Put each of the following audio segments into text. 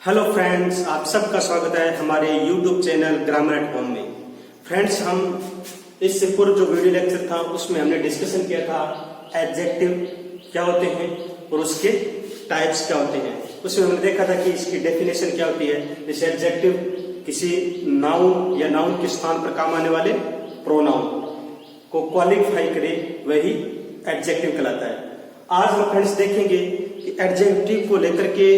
Hello friends, आप सबका स्वागत है हमारे YouTube channel grammar at home में। फ्रेंड्स, हम इससे पूर्व जो वीडियो लेक्चर था उसमें हमने डिस्कशन किया था एडजेक्टिव क्या होते हैं और उसके टाइप्स क्या होते हैं। उसमें हमने देखा था कि इसकी डेफिनेशन क्या होती है। जैसे एडजेक्टिव किसी नाउन या नाउन के स्थान पर काम आने वाले प्रोनाउन को क्वालिफाई करे, वही एडजेक्टिव कहलाता है। आज हम फ्रेंड्स देखेंगे कि एडजेक्टिव को लेकर के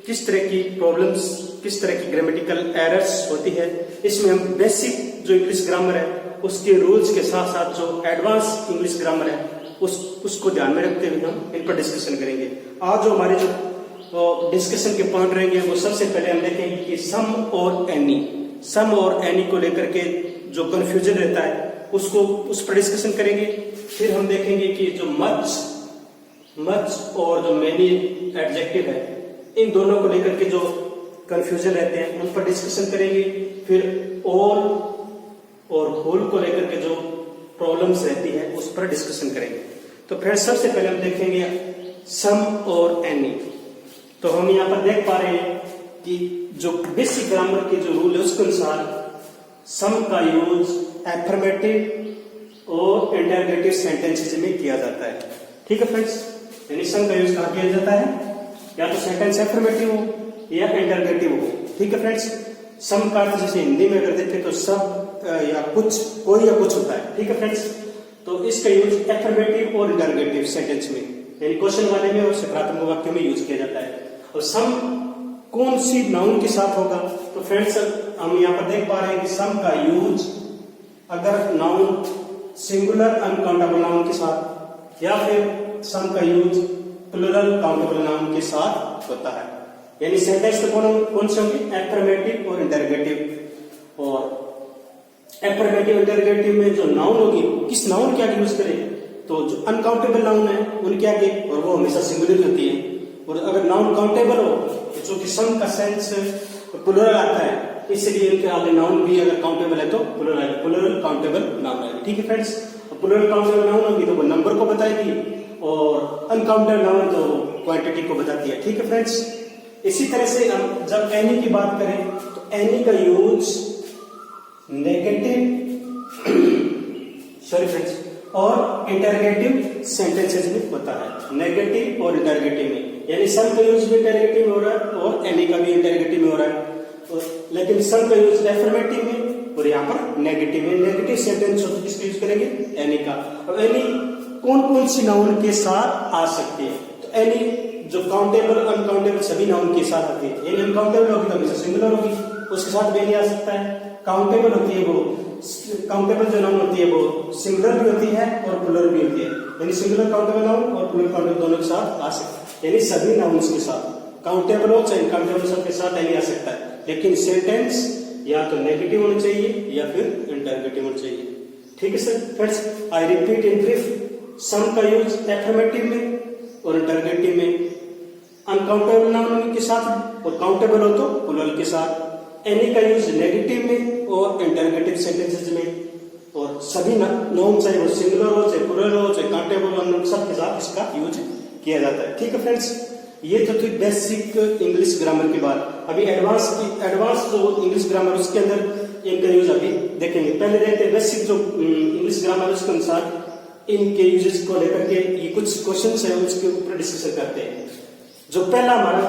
किस तरह की प्रॉब्लम्स, किस तरह की ग्रामेटिकल एरर्स होती है। इसमें हम बेसिक जो इंग्लिश ग्रामर है उसके रूल्स के साथ साथ जो एडवांस इंग्लिश ग्रामर है उसको ध्यान में रखते हुए हम इन पर डिस्कशन करेंगे। आज जो हमारे जो डिस्कशन के पॉइंट रहेंगे वो सबसे पहले हम देखेंगे कि सम और एनी को लेकर के जो कंफ्यूजन रहता है उसको उस पर डिस्कसन करेंगे। फिर हम देखेंगे कि जो मच और जो मेनी एडजेक्टिव है, इन दोनों को लेकर के जो कंफ्यूजन रहते हैं उन पर डिस्कशन करेंगे। फिर ऑल और होल को लेकर के जो प्रॉब्लम्स रहती है उस पर डिस्कशन करेंगे। तो फिर सबसे पहले हम देखेंगे सम और एनी। तो हम यहाँ पर देख पा रहे हैं कि जो बेसिक ग्रामर के जो रूल है उसके अनुसार सम का यूज एफर्मेटिव और इंटरोगेटिव सेंटेंसेस में किया जाता है। ठीक है फ्रेंड्स, यानी सम का यूज कहाँ किया जाता है, या तो सेंटेंस एफर्मेटिव हो या इंटरोगेटिव हो। ठीक है फ्रेंड्स, सम का अर्थ जैसे हिंदी में अगर देखें तो सब या कुछ, कोई या कुछ होता है। ठीक है फ्रेंड्स, तो इसका यूज एफर्मेटिव और इंटरोगेटिव सेंटेंस में यानी क्वेश्चन वाले में और सकारात्मक वाक्य में यूज किया जाता है। और सम कौन सी नाउन के साथ होगा, तो फ्रेंड्स हम यहाँ पर देख पा रहे हैं कि सम का यूज अगर नाउन सिंगुलर अनकाउंटेबल नाउन के साथ या फिर सम का यूज प्लूरल काउंटेबल नाउन के साथ होता है। यानी सेंटेंस तो कौन से होंगे, एफर्मेटिव और इंटरोगेटिव। और एफर्मेटिव इंटरोगेटिव में जो नाउन होगी किस नाउन के आगे यूज करें, तो जो अनकाउंटेबल नाउन है उनके आगे, और वो हमेशा सिंगुलर होती है। और अगर नाउन काउंटेबल हो तो जो कि सम का सेंस प्लूरल आता है, इसलिए इनके आगे नाउन भी अगर काउंटेबल है तो प्लूरल काउंटेबल नाउन है। ठीक है फ्रेंड्स, प्लूरल काउंटेबल नाउन होगी तो वो नंबर को बताएगी और अनकाउंटेबल नाउन तो क्वांटिटी को बताती है। ठीक है फ्रेंड्स, इसी तरह से हम जब एनी की बात करें तो एनी का यूज और इंटरोगेटिव सेंटेंसेस में होता है। नेगेटिव और इंटरोगेटिव में, यानी सम का यूज भी इंटरोगेटिव में हो रहा है और एनी का भी इंटरोगेटिव में हो रहा है। लेकिन सम का यूज एफर्मेटिव में और यहाँ पर नेगेटिव में। नेगेटिव सेंटेंस हो तो किसका यूज करेंगे, एनी का। अब एनी कौन कौन सी नाउन के साथ आ सकती है, तो एनी जो काउंटेबल अनकाउंटेबल सभी नाउन के साथ आती है। यानी अनकाउंटेबल होगी तो हमेशा सिंगुलर होगी, उसके साथ भी आ सकता है। काउंटेबल होती है वो, काउंटेबल जो नाउन होती है वो सिंगुलर भी होती है और प्लूरल भी होती है। यानी सिंगुलर काउंटेबल नाउन और प्लूरल काउंटेबल दोनों के साथ आ सकता है। यानी सभी नाउन्स के साथ, काउंटेबल हो चाहे इनकाउंटेबल, सबके साथ एनी आ सकता है। लेकिन सेंटेंस या तो नेगेटिव होना चाहिए या फिर इंटरोगेटिव होना चाहिए। ठीक है sir friends, I repeat in brief, sum का यूज एफर्मेटिव में और इंटरोगेटिव में, अनकाउंटेबल नाउन के साथ और काउंटेबल हो तो प्लूरल के साथ। एनी का यूज नेगेटिव में और इंटरोगेटिव सेंटेंसेस में, और सभी नाउन चाहे वो सिंगुलर हो चाहे प्लूरल हो चाहे काउंटेबल हो, सबके साथ इसका यूज किया जाता है। ठीक है फ्रेंड्स, ये तो थी बेसिक इंग्लिश ग्रामर की बात। अभी एडवांस जो इंग्लिश ग्रामर उसके अंदर इनका यूज अभी देखेंगे। पहले देखते हैं बेसिक जो इंग्लिश ग्रामर उसके अनुसार इनके यूजेस को लेकर के ये कुछ क्वेश्चंस है उसके ऊपर डिस्कशन करते हैं। जो पहला हमारा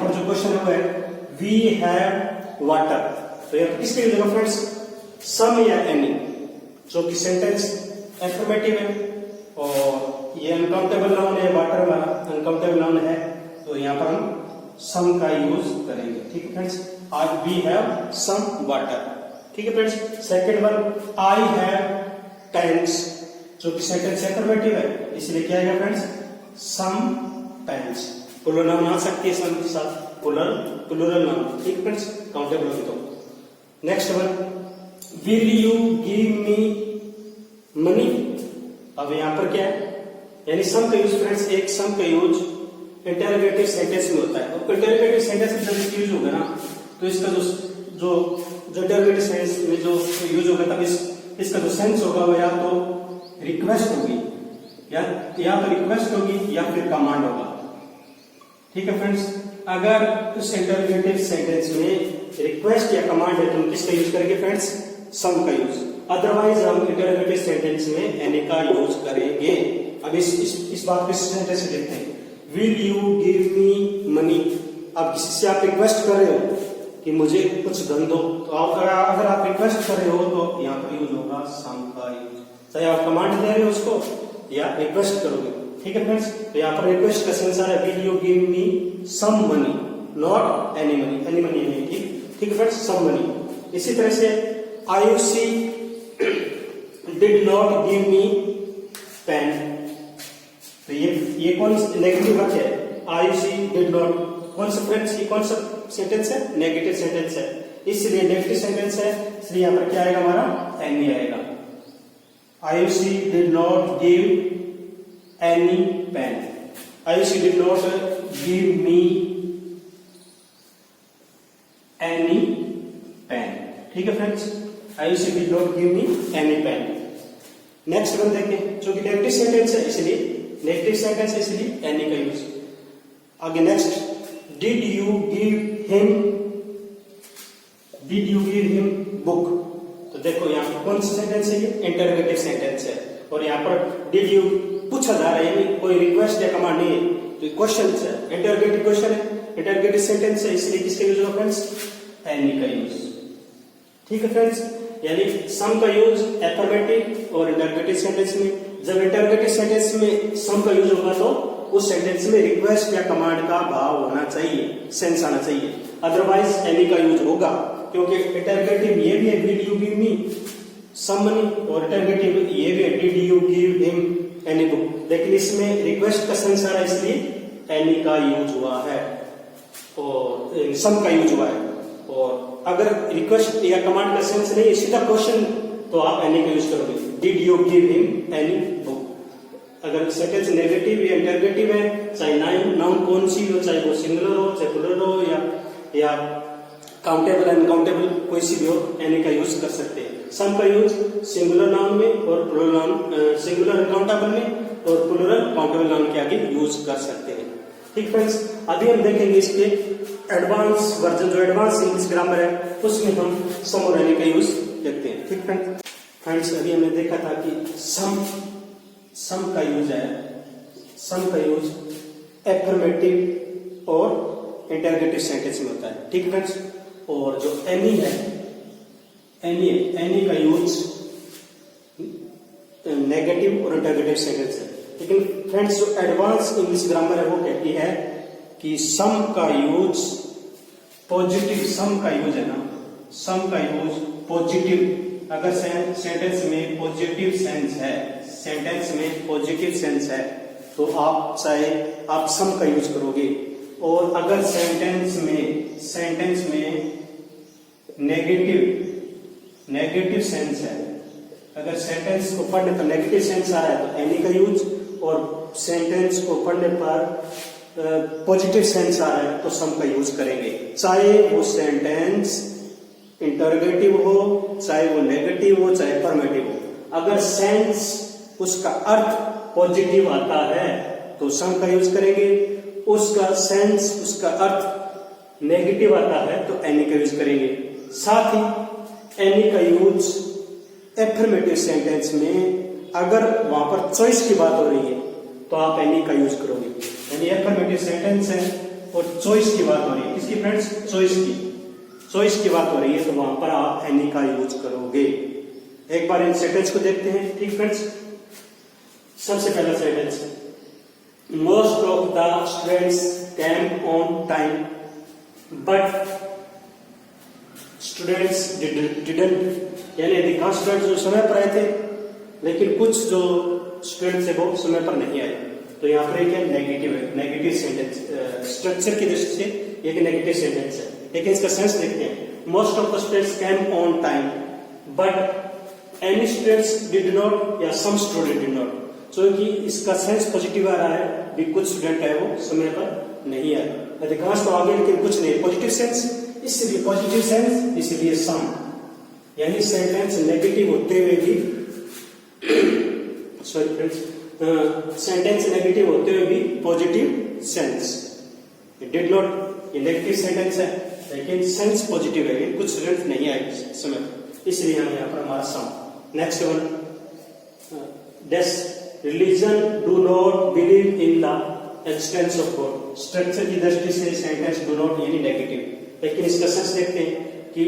जो क्वेश्चन है वी हैव वाटर, तो ये किसके यूज होगा फ्रेंड्स, सम या एनी। जो कि सेंटेंस एफर्मेटिव है और ये अनकाउंटेबल नाउन है, वाटर अनकाउंटेबल नाउन है, तो यहाँ पर हम सम का यूज करेंगे। ठीक है फ्रेंड्स, आज वी हैव सम वाटर। ठीक है friends, second one I have pens, जो कि सेंटेंस एफर्मेटिव है, इसलिए क्या आएगा friends, some pens. Plural noun आ सकती है सम के साथ, प्लूरल नाउन। ठीक है फ्रेंड्स, काउंटेबल होगी तो। Next one will you give me money. अब यहाँ पर क्या है, यानी सम का यूज फ्रेंड्स, एक सम का यूज इंटरोगेटिव सेंटेंस में होता है। और इंटरोगेटिव सेंटेंस में जब यूज होगा ना तो इसका जो इंटरोगेटिव सेंस में जो यूज होगा तब इसका जो सेंस होगा वो या तो रिक्वेस्ट होगी या तो रिक्वेस्ट होगी या फिर कमांड होगा। ठीक है फ्रेंड्स, अगर उस इंटरोगेटिव सेंटेंस में रिक्वेस्ट या कमांड है तो हम किसका यूज करेंगे फ्रेंड्स? सम का यूज। अदरवाइज हम इंटरोगेटिव सेंटेंस में एनी का यूज करेंगे। अब इस बात को सेंटेंस से देखते हैं। Will you give me money? अब किसी से आप रिक्वेस्ट कर रहे हो कि मुझे कुछ धन दो, तो अगर आप रिक्वेस्ट कर रहे हो तो यहाँ पर यूज होगा सम का यूज। चाहे आप कमांड दे रहे हो उसको या रिक्वेस्ट करोगे। ठीक है फ्रेंड्स, तो यहाँ पर रिक्वेस्ट का सेंस आ रहा है will you give me some money, not any money. Any money नहीं, ठीक है फ्रेंड्स, सम मनी। इसी तरह से Ayushi did not give me pen, तो ये कौन नेगेटिव वाक्य है? आयुषी डिड नॉट, कौन सा फ्रेंड्स? ये कौन सा सेंटेंस है? नेगेटिव सेंटेंस है, इसलिए नेगेटिव सेंटेंस है, इसलिए यहाँ पर क्या आएगा हमारा? एनी आएगा। Ayushi did not give any pen, Ayushi did not give me any pen. ठीक है friends, Ayushi did not give me any pen. Next one देखें, जो कि नेगेटिव सेंटेंस है इसलिए नेगेटिव सेंटेंस है इसलिए एनी का यूज। आगे next, did you give him book? तो देखो यहाँ पर कौन सा सेंटेंस है? ये इंटरोगेटिव सेंटेंस है, और यहाँ पर डिड यू पूछा जा रहा है, यानी कोई रिक्वेस्ट या कमांड नहीं है, तो क्वेश्चन है, इंटरोगेटिव क्वेश्चन है, इंटरोगेटिव सेंटेंस है, इसलिए किसका यूज होगा फ्रेंड्स? एनी का यूज। ठीक है फ्रेंड्स, यानी सम का यूज एफर्मेटिव और इंटरोगेटिव सेंटेंस में। जब इंटरोगेटिव सेंटेंस में सम का यूज होगा तो उस सेंटेंस में रिक्वेस्ट या कमांड का भाव होना चाहिए, सेंस आना चाहिए, अदरवाइज एनी का यूज होगा, क्योंकि इंटरोगेटिव ये भी है will you give me some money, और इंटरोगेटिव ये भी है did you give him any book, लेकिन इसमें रिक्वेस्ट का सेंस आ रहा है इसलिए एनी का यूज हुआ है और सम का यूज हुआ है। और अगर रिक्वेस्ट या कमांड का सेंस नहीं, सीधा क्वेश्चन, तो आप एनी का यूज करोगे, did you give him any book. अगर सेंटेंस नेगेटिव या इंटरोगेटिव है, चाहे नाउन कौन सी हो, चाहे वो सिंगुलर हो, चाहे प्लूरल हो, या काउंटेबल अनकाउंटेबल कोई सी भी हो, एनी का यूज कर सकते हैं। सम का यूज सिंगुलर नाउन में और प्लूरल नाउन, सिंगुलर अनकाउंटेबल में और प्लूरल काउंटेबल नाउन के आगे यूज कर सकते हैं। ठीक फ्रेंड्स, अभी हम देखेंगे इसके एडवांस वर्जन, जो एडवांस इंग्लिश ग्रामर है उसमें हम सम और एनी का यूज देखते हैं। ठीक फ्रेंड्स, अभी हमने देखा था कि सम का यूज है, सम का यूज एफर्मेटिव और इंटरोगेटिव सेंटेंस में होता है। ठीक फ्रेंड्स, और जो एनी है, एनी का यूज नेगेटिव और इंटरोगेटिव सेंटेंस है। लेकिन फ्रेंड्स, जो एडवांस इंग्लिश ग्रामर है वो कहती है कि सम का यूज पॉजिटिव, सम का यूज है ना, सम का यूज पॉजिटिव, अगर सेंटेंस में पॉजिटिव सेंस है, सेंटेंस में पॉजिटिव सेंस है, तो आप सम का यूज करोगे। और अगर सेंटेंस में नेगेटिव सेंस है, अगर सेंटेंस को पढ़ने पर नेगेटिव सेंस आ रहा है तो एनी का यूज, और सेंटेंस को पढ़ने पर पॉजिटिव सेंस आ रहा है तो सम का यूज करेंगे, चाहे वो सेंटेंस इंटरोगेटिव हो, चाहे वो नेगेटिव हो, चाहे अफर्मेटिव हो। अगर सेंस, उसका अर्थ पॉजिटिव आता है तो सम का यूज करेंगे, उसका सेंस, उसका अर्थ नेगेटिव आता है तो एनी का यूज करेंगे। साथ ही एनी का यूज एफर्मेटिव सेंटेंस में, अगर वहां पर चॉइस की बात हो रही है तो आप एनी का यूज करोगे, यानी एफर्मेटिव सेंटेंस है और चॉइस की बात हो रही है, किसकी फ्रेंड्स? चॉइस की बात हो रही है, तो वहां पर आप एनी का यूज करोगे। एक बार इन सेंटेंस को देखते हैं। ठीक फ्रेंड्स, सबसे पहला सेंटेंस है, most of the students came on time but students didn't, यानी अधिकांश स्टूडेंट्स जो समय पर आए थे, लेकिन कुछ जो स्टूडेंट्स है वो समय पर नहीं आए। तो यहाँ पर एक नेगेटिव है, नेगेटिव सेंटेंस, स्ट्रक्चर की दृष्टि से एक नेगेटिव सेंटेंस है, लेकिन इसका सेंस देखते हैं। Most of the students came on time but any students did not, या सम स्टूडेंट डिड नॉट, क्योंकि इसका सेंस पॉजिटिव आ रहा है भी कुछ स्टूडेंट है वो समय पर नहीं आए, अधिकांश तो आगे लेकिन कुछ नहीं, पॉजिटिव सेंस, इसलिए पॉजिटिव सेंस, इसलिए सम, यानी सेंटेंस नेगेटिव होते हुए भी सॉरी फ्रेंड्स, सेंटेंस नेगेटिव होते हुए भी पॉजिटिव सेंस। डिड नॉट ये नेगेटिव सेंटेंस है, लेकिन सेंस पॉजिटिव है, कुछ स्टूडेंट नहीं आए इस समय, इसलिए हम यहाँ पर हमारा sum. Next one, this religion do not believe in the existence of God. Structure की दृष्टि से सेंटेंस डू नॉट यानी नेगेटिव, लेकिन इसका सेंस देखते हैं कि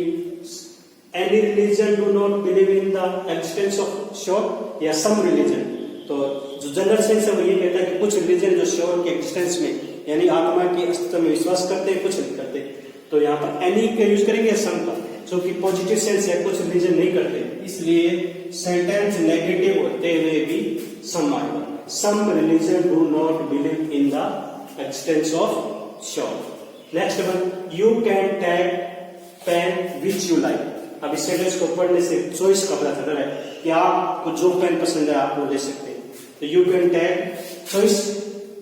any religion do not believe in the existence of sure या सम रिलीजन। तो जो जनरल सेंस है वो ये कहता है कि कुछ रिलीजन जो श्योर के एक्सटेंस में यानी आत्मा के अस्तित्व में विश्वास करते हैं, कुछ नहीं करते। तो यहाँ पर एनी का यूज करेंगे सम का, जो कि पॉजिटिव सेंस है, कुछ रिलीजन नहीं करते, इसलिए सेंटेंस नेगेटिव होते हुए भी सम आएगा। Some religion do not believe in the existence of sure. Next one, you can take pen which you like. अब इस सेंटेंस को पढ़ने से चॉइस का पता चल रहा है कि आपको जो पेन पसंद है आप वो ले सकते हैं। तो यू कैन टेक चॉइस,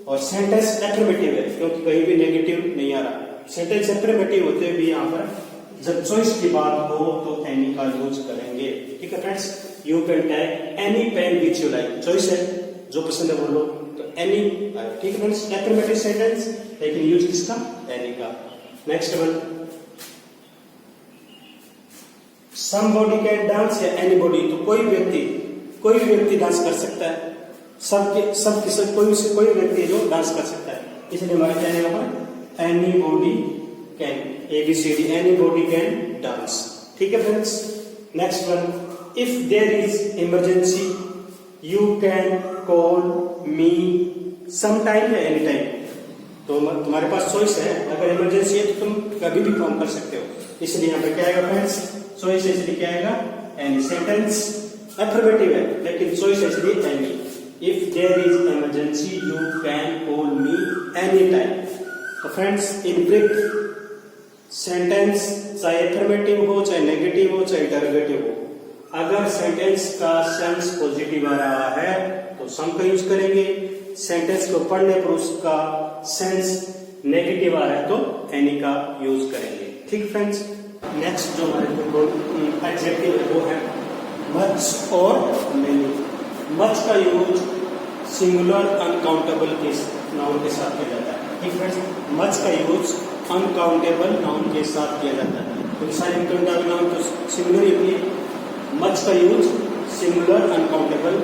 और सेंटेंस एफर्मेटिव है क्योंकि कहीं भी नेगेटिव नहीं आ रहा। सेंटेंस एफर्मेटिव होते हुए भी यहाँ पर जब चॉइस की बात हो तो एनी का यूज करेंगे। ठीक है friends, you can take any pen which you like, choice है, जो पसंद है वो लो, तो एनी। ठीक है फ्रेंड्स, एफर्मेटिव सेंटेंस, लेकिन यूज किसका, एनी का। Next one, somebody can dance या एनीबॉडी। तो कोई भी व्यक्ति डांस कर सकता है, कोई व्यक्ति जो डांस कर सकता है, इसलिए हमारे क्या है यहाँ पर anybody can, ABCD, anybody can dance. ठीक है friends. Next one, if there is emergency you can call me some time या एनी टाइम। तो तुम्हारे पास चॉइस है, अगर इमरजेंसी है तो तुम कभी भी फोन कर सकते हो, इसलिए यहाँ पे क्या आएगा फ्रेंड्स, चॉइस है इसलिए क्या आएगा एनी। सेंटेंस एफर्मेटिव है लेकिन चॉइस है इसलिए any. If there is emergency you can call me any time. तो फ्रेंड्स, इन ब्रीफ सेंटेंस चाहे एफर्मेटिव हो, चाहे नेगेटिव हो, चाहे इंटरोगेटिव हो, अगर सेंटेंस का सेंस पॉजिटिव आ रहा है तो सम का यूज करेंगे, सेंटेंस को पढ़ने पर उसका सेंस नेगेटिव आ रहा है तो एनी का यूज करेंगे। ठीक फ्रेंड्स। नेक्स्ट जो हमारे एडजेक्टिव है वो है मच और मेनी। मच का यूज सिंगुलर अनकाउंटेबल के नाउन के साथ किया जाता है। ठीक फ्रेंड्स, मच का यूज अनकाउंटेबल नाउन के साथ किया जाता है, क्योंकि सारे अनकाउंटेबल नाउन तो सिंगुलर ही होती है। मच का यूज सिंगुलर अनकाउंटेबल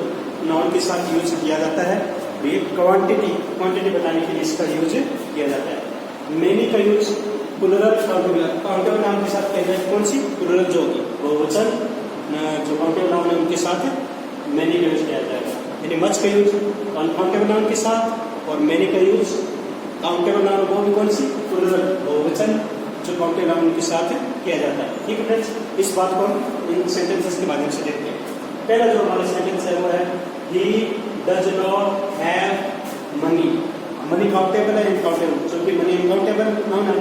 नाउन के साथ यूज किया जाता है। ये क्वांटिटी बताने के लिए इसका यूज किया जाता है। मेनी का यूज प्लुरल काउंटेबल नाउन के साथ किया जाए, कौन सी प्लुरल जो होगी बहुवचन जो काउंटेबल नाउन है उनके साथ मेनी का यूज किया जाएगा। यानी मच का यूज अनकाउंटेबल नाउन के साथ और मेनी का यूज काउंटेबल नाउन वो भी कौन सी प्लुरल बहुवचन जो काउंटेबल नाउन के साथ किया जाता है। ठीक है फ्रेंड्स, इस बात को हम इन सेंटेंसेस के माध्यम से देखते हैं। पहला जो हमारा सेंटेंस है वो है he does not have money. Money countable है इनकाउंटेबल, क्योंकि मनी इनकाउंटेबल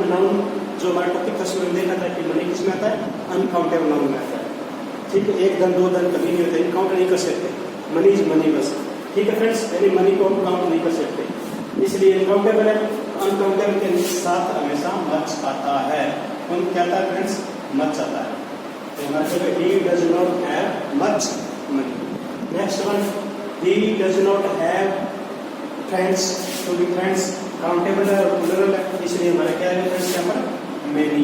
नाउन जो हमारे टॉपिक फर्स्ट में देखा था कि मनी किसमें आता है, अनकाउंटेबल नाउन में आता है। ठीक है, एक धन दो धन कभी नहीं होता, इनकाउंट नहीं कर सकते, मनी इज मनी बस। ठीक है फ्रेंड्स, यानी मनी को हम काउंट नहीं कर सकते, इसलिए इनकाउंटेबल है। अनकाउंटेबल के साथ हमेशा मच आता है। कौन क्या आता है फ्रेंड्स, मच आता है। तो हमारे he does not have much money. Next one, he does not have friends. तो भी फ्रेंड्स काउंटेबल है और प्लुरल है, इसलिए हमारा क्या है फ्रेंड्स यहाँ पर मेनी।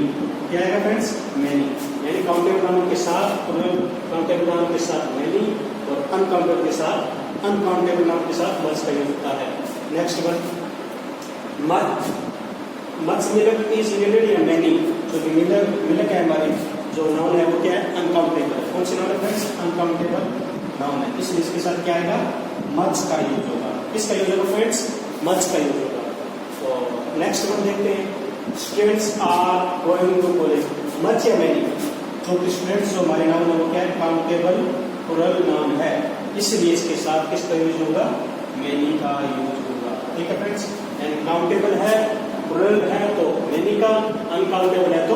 क्या है फ्रेंड्स, मेनी, यानी काउंटेबल नाउन के साथ प्लुरल, काउंटेबल नाउन के साथ मेनी और अनकाउंटेबल के साथ अनकाउंटेबल नाउन के साथ मच का यूज होता है। Next one, much milk is related या मेनी। जो मिलक है हमारी जो नाउन है वो क्या है, अनकाउंटेबल। कौन सी नाउन है फ्रेंड्स, अनकाउंटेबल नाउन है, इसलिए इसके साथ क्या आएगा, मच का यूज होगा। किसका यूज होगा फ्रेंड्स, मच का यूज होगा। तो नेक्स्ट वन देखते हैं, students are going to college. Much या मेनी, जो स्टूडेंट्स जो हमारे नाउन है वो क्या है, काउंटेबल प्लुरल नाउन है, इसलिए इसके साथ किसका यूज होगा, मेनी का यूज होगा। ठीक है फ्रेंड्स, यानी काउंटेबल है प्लुरल है तो मेनी का, अनकाउंटेबल है तो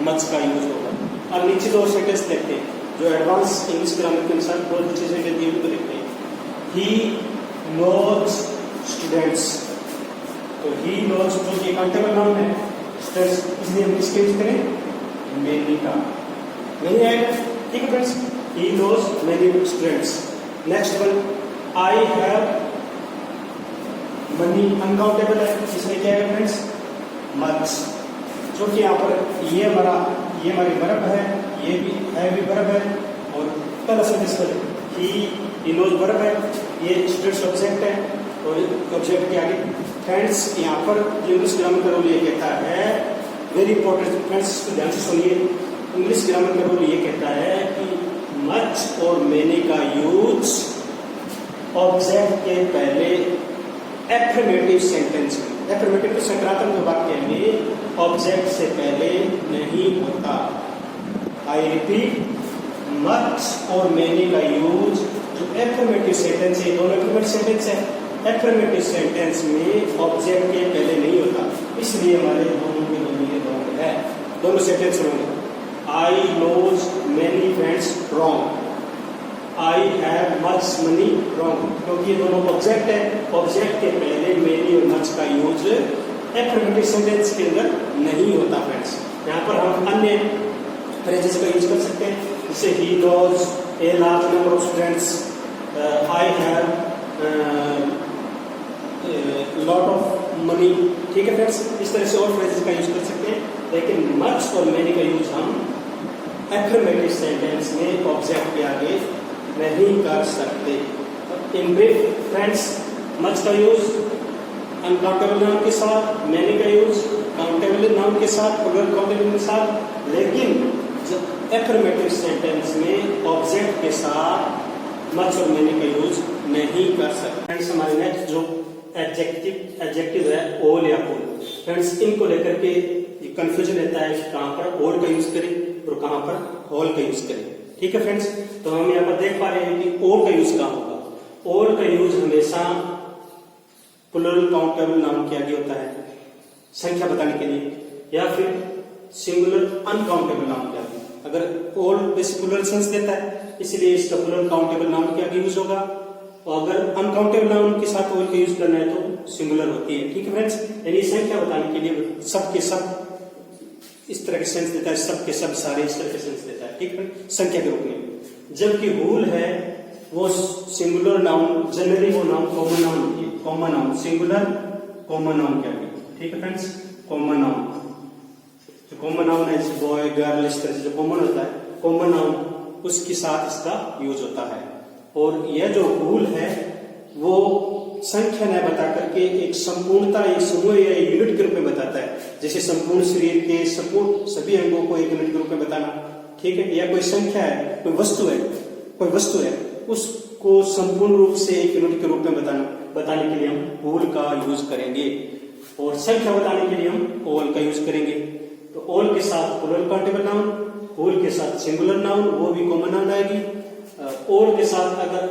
मच का यूज होगा। अब नीचे दो सेंटेंस देखते हैं जो एडवांस इंग्लिश ग्रामर के अनुसार दो नीचे सेंटेंस दिए हुए देखते हैं। He knows students. तो ही नोज जो कि काउंटेबल नाउन है स्टूडेंट्स, इसलिए हम किसके यूज करें, मेनी का। नहीं आएगा। ठीक है friends, he knows many students. Next one, I have money, uncountable है, इसमें क्या है फ्रेंड्स, मच, जो कि यहाँ पर ये हमारी वर्ब है, ये भी वर्ब है और पहला सेंटेंस पर ही नोज वर्ब है, ये स्टूडेंट्स ऑब्जेक्ट है और ऑब्जेक्ट के आगे फ्रेंड्स यहाँ पर जो इंग्लिश ग्रामर का रूल ये कहता है, वेरी इंपॉर्टेंट फ्रेंड्स, इसको ध्यान से सुनिए। इंग्लिश ग्रामर का रूल ये कहता है कि मच और मैनी का यूज ऑब्जेक्ट के पहले एफर्मेटिव सेंटेंस में, एफर्मेटिव सकारात्मक वाक्य में ऑब्जेक्ट से पहले नहीं होता। आई रिपीट, मच और मैनी का यूज जो एफर्मेटिव सेंटेंस है, दोनों एफर्मेटिव सेंटेंस है, एफर्मेटिव सेंटेंस में ऑब्जेक्ट के पहले नहीं होता, इसलिए हमारे दोनों के दोनों ये रॉन्ग है, दोनों सेंटेंस रॉन्ग है। I knows many friends wrong, I have much money wrong, क्योंकि ये दोनों ऑब्जेक्ट है, ऑब्जेक्ट के पहले मैनी और मच का यूज एफर्मेटिव सेंटेंस के अंदर नहीं होता फ्रेंड्स। यहाँ पर हम अन्य फ्रेजेस का यूज कर सकते हैं, जैसे he knows a large number of students, I have lot of money, ठीक है फ्रेंड्स, इस तरह से और फ्रेजेस का यूज कर सकते हैं, लेकिन मच और मैनी का यूज हम एफर्मेटिव सेंटेंस में ऑब्जेक्ट के आगे नहीं कर सकते। इन ब्रीफ फ्रेंड्स, मच का यूज अनकाउंटेबल नाउन के साथ, मैनी का यूज काउंटेबल नाउन के साथ, प्लूरल काउंटेबल के साथ, लेकिन एफर्मेटिव सेंटेंस में ऑब्जेक्ट के साथ मच और मैनी का यूज नहीं कर सकते। फ्रेंड्स, हमारे नेक्स्ट जो एडजेक्टिव है ऑल या ऑल, फ्रेंड्स इनको लेकर के कंफ्यूजन रहता है कि कहां पर ऑल का यूज करें और कहां पर ऑल का यूज करें, ठीक है फ्रेंड्स। तो हम यहाँ पर देख पा रहे हैं कि ऑल का यूज कहां होगा। ऑल का यूज हमेशा प्लूरल काउंटेबल नाउन के आगे होता है संख्या बताने के लिए, या फिर सिंगुलर अनकाउंटेबल नाउन के आगे। अगर ऑल वैसे प्लूरल सेंस देता है, इसलिए इसका प्लूरल काउंटेबल नाउन के आगे यूज होगा, और अगर अनकाउंटेबल नाउन के साथ ऑल का यूज करना है तो सिंगुलर होती है, ठीक है फ्रेंड्स। यानी संख्या बताने के लिए सब के सब इस तरह के सेंस देता है, सब के सब सारे इस तरह के सेंस देता है, ठीक है, संख्या के रूप में। जबकि होल है वो सिंगुलर नाउन, जनरली वो नाउन कॉमन नाउन होती है, common noun, singular common noun के आगे, ठीक है फ्रेंड्स। कॉमन नाउन, जो कॉमन नाउन है जैसे बॉय गर्ल, इस तरह से जो कॉमन होता है, कॉमन नाउन, उसके साथ इसका यूज होता है। और यह जो होल है वो संख्या न बता करके एक संपूर्णता, एक समूह या एक यूनिट के रूप में बताता है, जैसे संपूर्ण शरीर के सभी अंगों को एक यूनिट के रूप में बताना, ठीक है। या कोई संख्या है, कोई वस्तु है, उसको संपूर्ण रूप से एक यूनिट के रूप में बताने के लिए हम ऑल का यूज करेंगे, और संख्या बताने के लिए हम ऑल का यूज करेंगे। तो ऑल के साथ प्लूरल काउंटेबल नाउन, ऑल के साथ सिंगुलर नाउन, वो भी कॉमन नाउन आएगी। ऑल के साथ अगर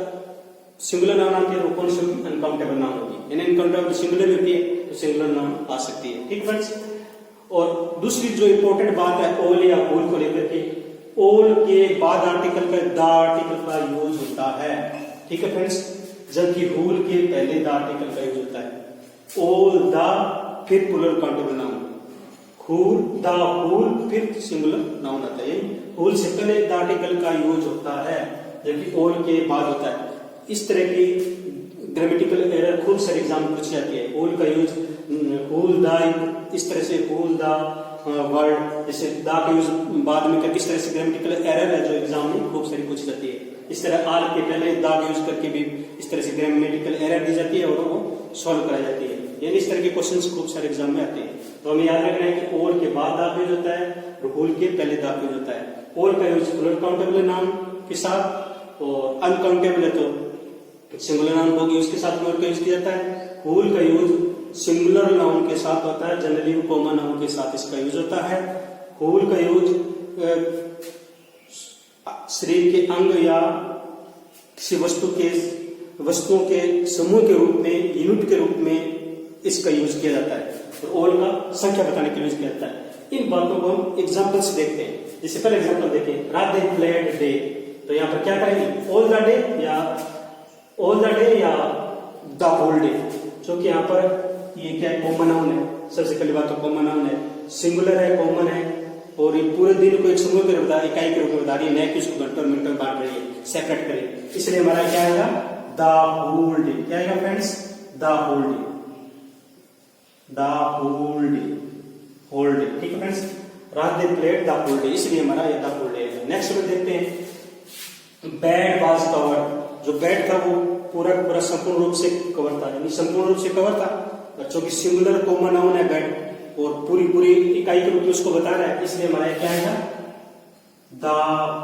सिंगुलर नाउन आती है तो कौन सी अनकाउंटेबल नाउन होगी, यानी अनकाउंटेबल सिंगुलर होती है तो सिंगुलर नाउन आ सकती है, ठीक फ्रेंड्स। और दूसरी जो इंपॉर्टेंट बात है ऑल या ऑल को लेकर के, ऑल के बाद आर्टिकल का द आर्टिकल का यूज होता है, ठीक है फ्रेंड्स, जबकि होल के पहले द आर्टिकल का यूज होता है। ऑल द फिर plural countable noun, whole the whole फिर सिंगुलर नाउन आता है, होल से पहले द आर्टिकल का यूज होता है जबकि ऑल के बाद होता है। इस तरह की ग्रामेटिकल एरर खूब सारे एग्जाम पूछ जाती है। ऑल का यूज होल द, इस तरह से होल द वर्ड, जैसे द का यूज बाद में करके, इस तरह से ग्रामेटिकल एरर है जो एग्जाम में खूब सारी पूछ जाती है। इस तरह आल के पहले द का यूज करके भी इस तरह से ग्रामेटिकल एरर दी जाती है और वो सॉल्व कराई जाती है। यानी इस तरह के क्वेश्चंस खूब सारे एग्जाम में आते हैं। तो हमें याद रखना है कि ऑल के बाद द का यूज होता है और होल के पहले द का यूज होता है। ऑल का यूज प्लूरल काउंटेबल नाउन के साथ, और अनकाउंटेबल है तो सिंगुलर नाउन को यूज के साथ प्लूरल का यूज किया जाता है। होल का यूज सिंगुलर नाउन के साथ होता है, जनरली कॉमन नाउन के साथ इसका यूज होता है। होल का यूज शरीर के अंग या किसी वस्तुओं के समूह के रूप में, यूनिट के रूप में इसका यूज किया जाता है, और ऑल का संख्या बताने के लिए यूज किया जाता है। इन बातों को हम एग्जाम्पल से देखते हैं। जैसे पहले एग्जाम्पल देखें, रात दे प्लेड डे, तो यहाँ पर क्या करेंगे, ऑल द डे या द होल डे, जो कि यहाँ पर ये क्या कॉमन नाउन है, सबसे पहली बात तो कॉमन नाउन है, सिंगुलर है, कॉमन है, और ये पूरे दिन को एक समूह के रूप में, इकाई के रूप में बता रही है, न कि उसको घंटों मिनटों में बांट रही है, सेपरेट करें। इसलिए हमारा क्या आएगा, द होल डे। क्या आएगा friends, the whole day, the whole day, they played the whole day, इसलिए हमारा ये द होल डे है। नेक्स्ट में देखते हैं बेड वाज कवर्ड, जो बेड था वो पूरा पूरा संपूर्ण रूप से कवर था, यानी संपूर्ण रूप से कवर था। बच्चों की सिंगुलर कॉमन नाउन है बेड, और पूरी पूरी इकाई के रूप में उसको बता रहा है, इसलिए हमारा क्या आएगा द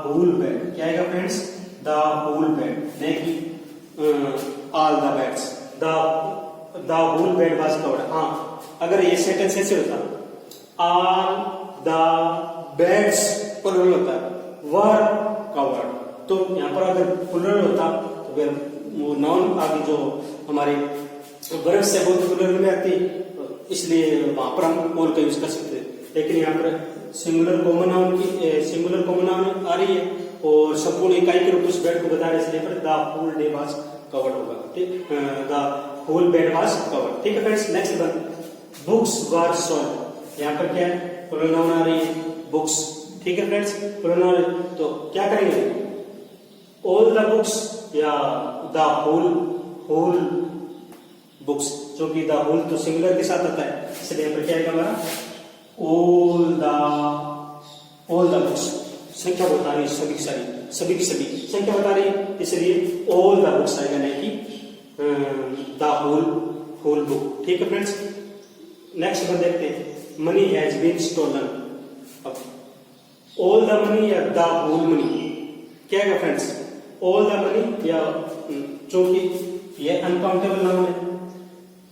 होल बेड। क्या आएगा फ्रेंड्स? द होल बेड, नहीं कि all the beds. The whole bed was covered. हाँ, अगर ये सेंटेंस ऐसे होता ऑल द बेड्स प्लुरल होता वर कवर्ड, तो यहाँ पर अगर प्लुरल होता तो फिर वो नाउन आगे जो हमारे वर्ब से बहुत प्लुरल में आती, इसलिए वहां पर हम ऑल का यूज कर सकते हैं। लेकिन यहाँ पर सिंगुलर कॉमन नाउन आ रही है और संपूर्ण इकाई के रूप में उस बेड को बता रहे, इसलिए पर the whole day was covered होगा। ठीक, the whole bed was covered. ठीक है friends, next one books were sold. यहाँ पर क्या है? प्लुरल नाउन आ रही है बुक्स। ठीक है फ्रेंड्स, प्लुरल नाउन, तो क्या करेंगे? ऑल द बुक्स या द होल बुक्स, जो कि द होल तो सिंगुलर के साथ आता है, इसलिए यहाँ पर क्या आएगा हमारा ऑल द बुक्स। संख्या बता रही है सभी की सभी संख्या बता रही है, इसलिए ऑल द बुक्स आएगा, नहीं कि द होल बुक। ठीक है फ्रेंड्स, नेक्स्ट वन देखते हैं मनी हैज बीन स्टोलन। अब ऑल द मनी या द होल मनी, क्या है फ्रेंड्स? ऑल द मनी या, चूंकि ये अनकाउंटेबल नाउन है,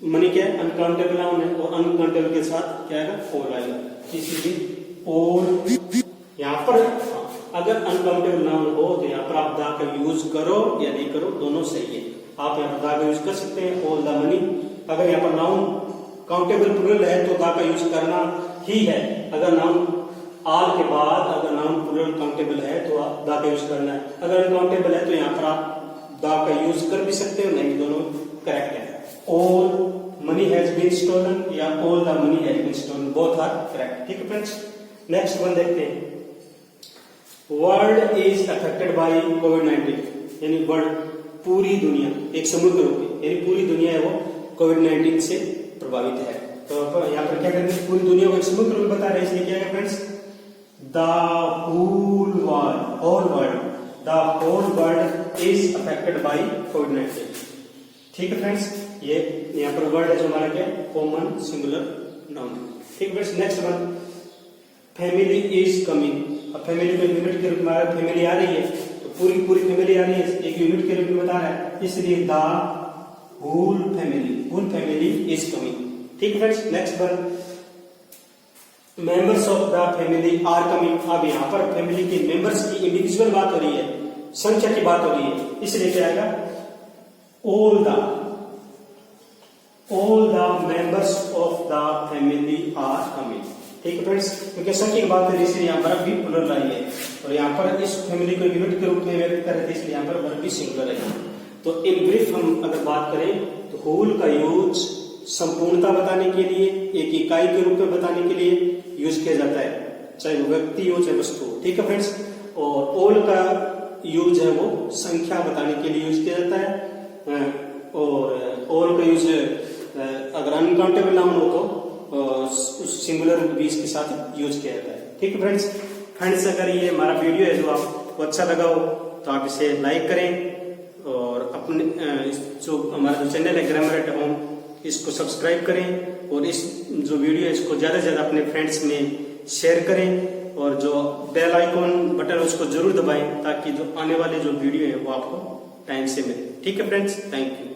मनी क्या है? अनकाउंटेबल नाउन है, और अनकाउंटेबल के साथ क्या आएगा? ऑल आएगा, इसलिए ऑल। यहाँ पर अगर अनकाउंटेबल नाउन हो तो यहाँ पर आप द का यूज करो या नहीं करो, दोनों सही है। आप यहाँ पर द का यूज कर सकते हैं, ऑल द मनी। अगर यहाँ पर नाउन काउंटेबल प्लुरल है तो द का यूज करना ही है। अगर नाउन आल के बाद अगर नाउन प्लुरल काउंटेबल है तो आप द का यूज करना है। अगर अनकाउंटेबल है तो यहाँ पर आप द का यूज कर भी सकते हो, नहीं, दोनों करेक्ट है। All money has been stolen या all the money has been stolen, both are correct. ठीक है फ्रेंड्स, नेक्स्ट वन देखते हैं वर्ल्ड इज अफेक्टेड बाय कोविड-19, यानी वर्ल्ड पूरी दुनिया, एक समूह के रूप में, यानी पूरी दुनिया है वो कोविड-19 से प्रभावित है। तो यहाँ पर क्या करेंगे? पूरी दुनिया को एक समूह के रूप में बता रहे हैं, इसलिए क्या है friends? The whole world is affected by कोविड-19। ठीक है फ्रेंड्स, ये यहाँ पर वर्ड है जो हमारा क्या कॉमन सिंगुलर नाउन। ठीक है friends, next one family is coming. अब फैमिली में यूनिट के रूप में फैमिली आ रही है, तो पूरी फैमिली आ रही है, एक यूनिट के रूप में बता रहा है, इसलिए the whole family is coming. ठीक है friends, next one members of the family are coming. अब यहाँ पर फैमिली के मेंबर्स की इंडिविजुअल बात हो रही है, संख्या की बात हो रही है, इसलिए क्या आएगा? all the members of the family are coming। ठीक है फ्रेंड्स, क्योंकि संख्या की बात है इसलिए यहाँ पर भी प्लुरल आई है, और यहाँ पर इस फैमिली को यूनिट के रूप में व्यक्त कर रहे थे, इसलिए यहाँ पर वर्ब भी सिंगुलर है। तो इन ब्रीफ हम अगर बात करें तो होल का यूज संपूर्णता बताने के लिए, एक इकाई के रूप में बताने के लिए यूज किया जाता है, चाहे वो व्यक्ति हो चाहे वस्तु हो। ठीक है फ्रेंड्स, और ऑल का यूज है वो संख्या बताने के लिए यूज किया जाता है, और ऑल का यूज अगर अनकाउंटेबल नाउन हो तो उस सिंगुलर भी इसके साथ यूज किया जाता है। ठीक है फ्रेंड्स, अगर ये हमारा वीडियो है जो आपको अच्छा लगा हो तो आप इसे लाइक करें, और अपने जो हमारा जो चैनल है ग्रामर एट होम, इसको सब्सक्राइब करें, और इस जो वीडियो है इसको ज्यादा से ज्यादा अपने फ्रेंड्स में शेयर करें, और जो बेल आइकॉन बटन है उसको जरूर दबाएं ताकि जो आने वाले जो वीडियो है वो आपको टाइम से मिले। ठीक है फ्रेंड्स, थैंक यू।